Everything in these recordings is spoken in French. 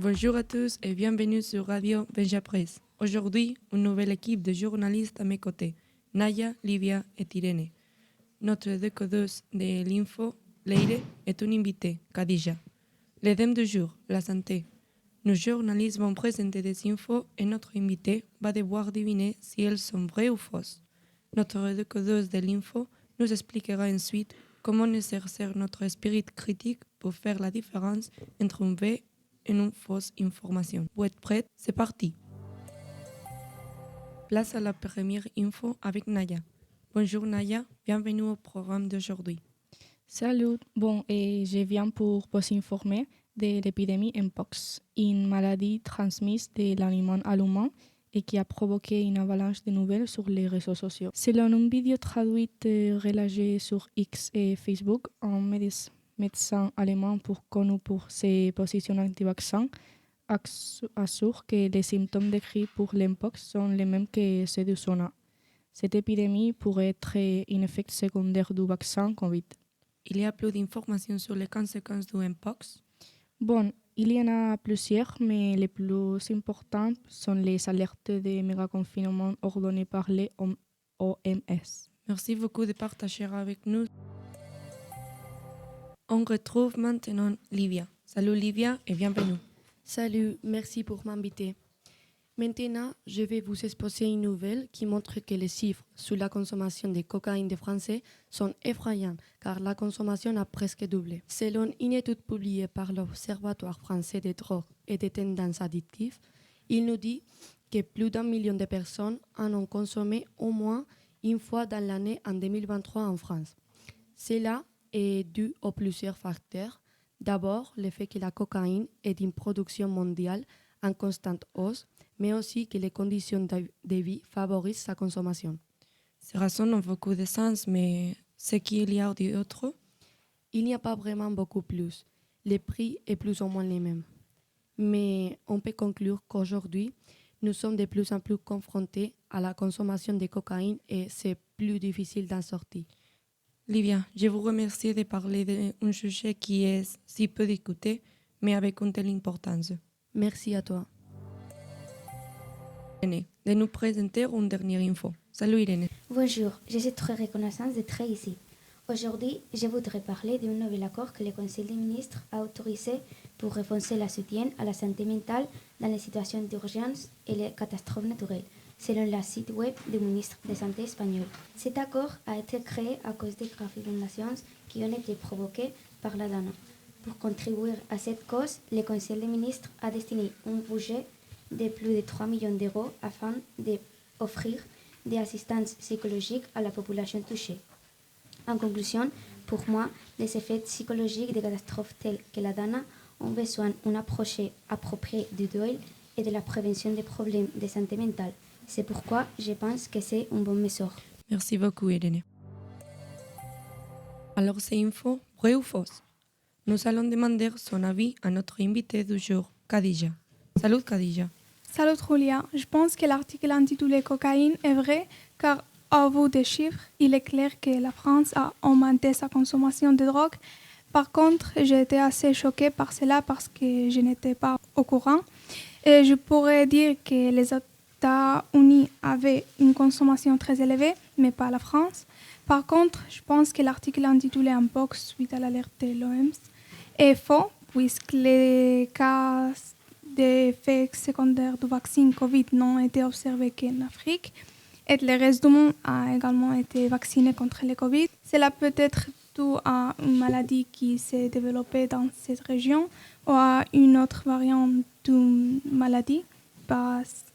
Bonjour à tous et bienvenue sur Radio Benja Presse. Aujourd'hui, une nouvelle équipe de journalistes à mes côtés, Naya, Livia et Irene. Notre décodeuse de l'info, Leire, est une invitée, Khadija. Le thème du jour, la santé. Nos journalistes vont présenter des infos et notre invité va devoir deviner si elles sont vraies ou fausses. Notre décodeuse de l'info nous expliquera ensuite comment exercer notre esprit critique pour faire la différence entre une vraie et une fausse information. Vous êtes prêts? C'est parti! Place à la première info avec Naya. Bonjour Naya, bienvenue au programme d'aujourd'hui. Salut, bon, et je viens pour vous informer de l'épidémie Mpox, une maladie transmise de l'animal à l'humain et qui a provoqué une avalanche de nouvelles sur les réseaux sociaux. Selon une vidéo traduite relâchée sur X et Facebook, un médecin allemand connu pour ses positions anti-vaccins assure que les symptômes décrits pour l'Mpox sont les mêmes que ceux du SONA. Cette épidémie pourrait être un effet secondaire du vaccin Covid. Il y a plus d'informations sur les conséquences du Mpox. Bon, il y en a plusieurs, mais les plus importantes sont les alertes de méga-confinement ordonnées par les OMS. Merci beaucoup de partager avec nous. On retrouve maintenant Livia. Salut Livia et bienvenue. Salut, merci pour m'inviter. Maintenant, je vais vous exposer une nouvelle qui montre que les chiffres sur la consommation de cocaïne des Français sont effrayants car la consommation a presque doublé. Selon une étude publiée par l'Observatoire français des drogues et des tendances addictives, il nous dit que plus d'1 million de personnes en ont consommé au moins une fois dans l'année en 2023 en France. Cela est dû à plusieurs facteurs. D'abord, le fait que la cocaïne est une production mondiale en constante hausse, mais aussi que les conditions de vie favorisent sa consommation. Ces raisons ont beaucoup de sens, mais ce qu'il y a d'autre? Il n'y a pas vraiment beaucoup plus. Les prix est plus ou moins les mêmes. Mais on peut conclure qu'aujourd'hui, nous sommes de plus en plus confrontés à la consommation de cocaïne et c'est plus difficile d'en sortir. Livia, je vous remercie de parler d'un sujet qui est si peu discuté, mais avec une telle importance. Merci à toi. Irene, de nous présenter une dernière info. Salut Irene. Bonjour, je suis très reconnaissante d'être ici. Aujourd'hui, je voudrais parler d'un nouvel accord que le Conseil des ministres a autorisé pour renforcer le soutien à la santé mentale dans les situations d'urgence et les catastrophes naturelles, selon le site web du ministre de la Santé espagnol. Cet accord a été créé à cause des graves inondations qui ont été provoquées par la DANA. Pour contribuer à cette cause, le Conseil des ministres a destiné un budget de plus de 3 millions d'euros afin d'offrir des assistances psychologiques à la population touchée. En conclusion, pour moi, les effets psychologiques des catastrophes telles que la DANA ont besoin d'une approche appropriée du deuil et de la prévention des problèmes de santé mentale. C'est pourquoi je pense que c'est un bon message. Merci beaucoup Irene. Alors ces infos, vraies ou fausses? Nous allons demander son avis à notre invité du jour, Khadija. Salut Khadija. Salut Julia, je pense que l'article intitulé Cocaïne est vrai car au vu des chiffres, il est clair que la France a augmenté sa consommation de drogue. Par contre, j'ai été assez choquée par cela parce que je n'étais pas au courant. Et je pourrais dire que les États-Unis avaient une consommation très élevée, mais pas la France. Par contre, je pense que l'article intitulé Mpox suite à l'alerte de l'OMS est faux puisque les cas d'effets secondaires du vaccin Covid n'ont été observés qu'en Afrique et le reste du monde a également été vacciné contre le Covid. Cela peut être dû à une maladie qui s'est développée dans cette région ou à une autre variante d'une maladie,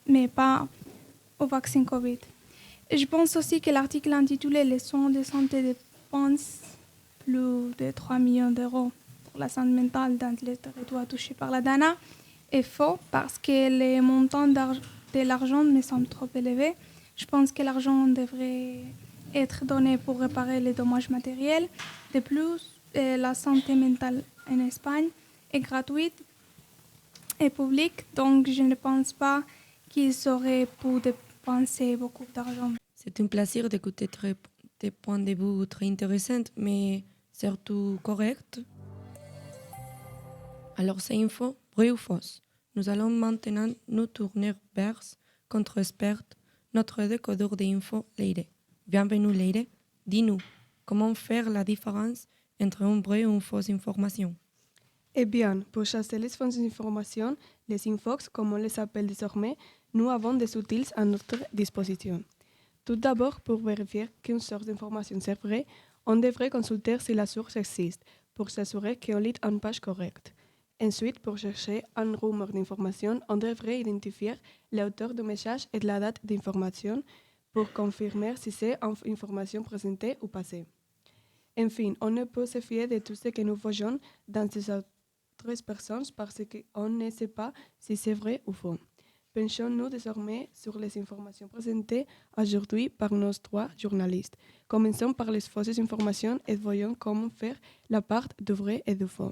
mais pas au vaccin Covid. Et je pense aussi que l'article intitulé « Les soins de santé dépensent plus de 3 millions d'euros pour la santé mentale dans les territoires touchés par la DANA » est faux parce que les montants de l'argent me semblent trop élevés. Je pense que l'argent devrait être donné pour réparer les dommages matériels. De plus, la santé mentale en Espagne est gratuite et publique, donc je ne pense pas qu'ils auraient pu dépenser beaucoup d'argent. C'est un plaisir d'écouter des points de vue très intéressants, mais surtout corrects. Alors, ces infos, vraies ou fausses? Nous allons maintenant nous tourner vers notre experte, notre décodeur d'infos, Leire. Bienvenue Leire. Dis-nous, comment faire la différence entre une vraie et une fausse information? Eh bien, pour chasser les fausses informations, les infox, comme on les appelle désormais, nous avons des outils à notre disposition. Tout d'abord, pour vérifier qu'une source d'information est vraie, on devrait consulter si la source existe, pour s'assurer qu'on lit une page correcte. Ensuite, pour chercher un rumeur d'information, on devrait identifier l'auteur du message et la date d'information pour confirmer si c'est une information présentée ou passée. Enfin, on ne peut se fier de tout ce que nous voyons dans ces autres personnes parce qu'on ne sait pas si c'est vrai ou faux. Penchons-nous désormais sur les informations présentées aujourd'hui par nos trois journalistes. Commençons par les fausses informations et voyons comment faire la part du vrai et du faux.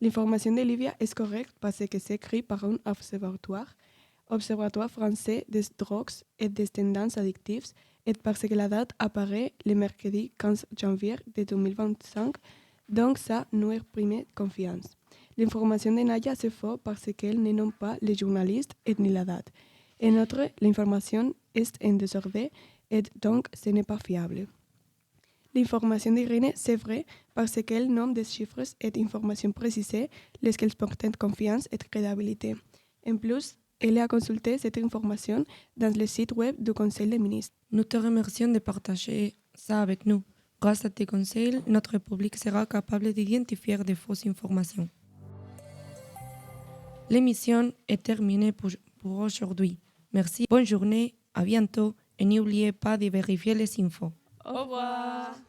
L'information de Livia est correcte parce que c'est écrit par un observatoire français des drogues et des tendances addictives, et parce que la date apparaît le mercredi 15 janvier de 2025, donc ça nous exprime confiance. L'information de Naya c'est faux parce qu'elle ne nomme pas les journalistes et ni la date. En outre, l'information est en désordre et donc ce n'est pas fiable. L'information d'Irene c'est vrai parce qu'elle nomme des chiffres et informations précisées, lesquelles portent confiance et crédibilité. En plus, elle a consulté cette information dans le site web du Conseil des ministres. Nous te remercions de partager ça avec nous. Grâce à tes conseils, notre public sera capable d'identifier de fausses informations. L'émission est terminée pour aujourd'hui. Merci, bonne journée, à bientôt et n'oubliez pas de vérifier les infos. Au revoir!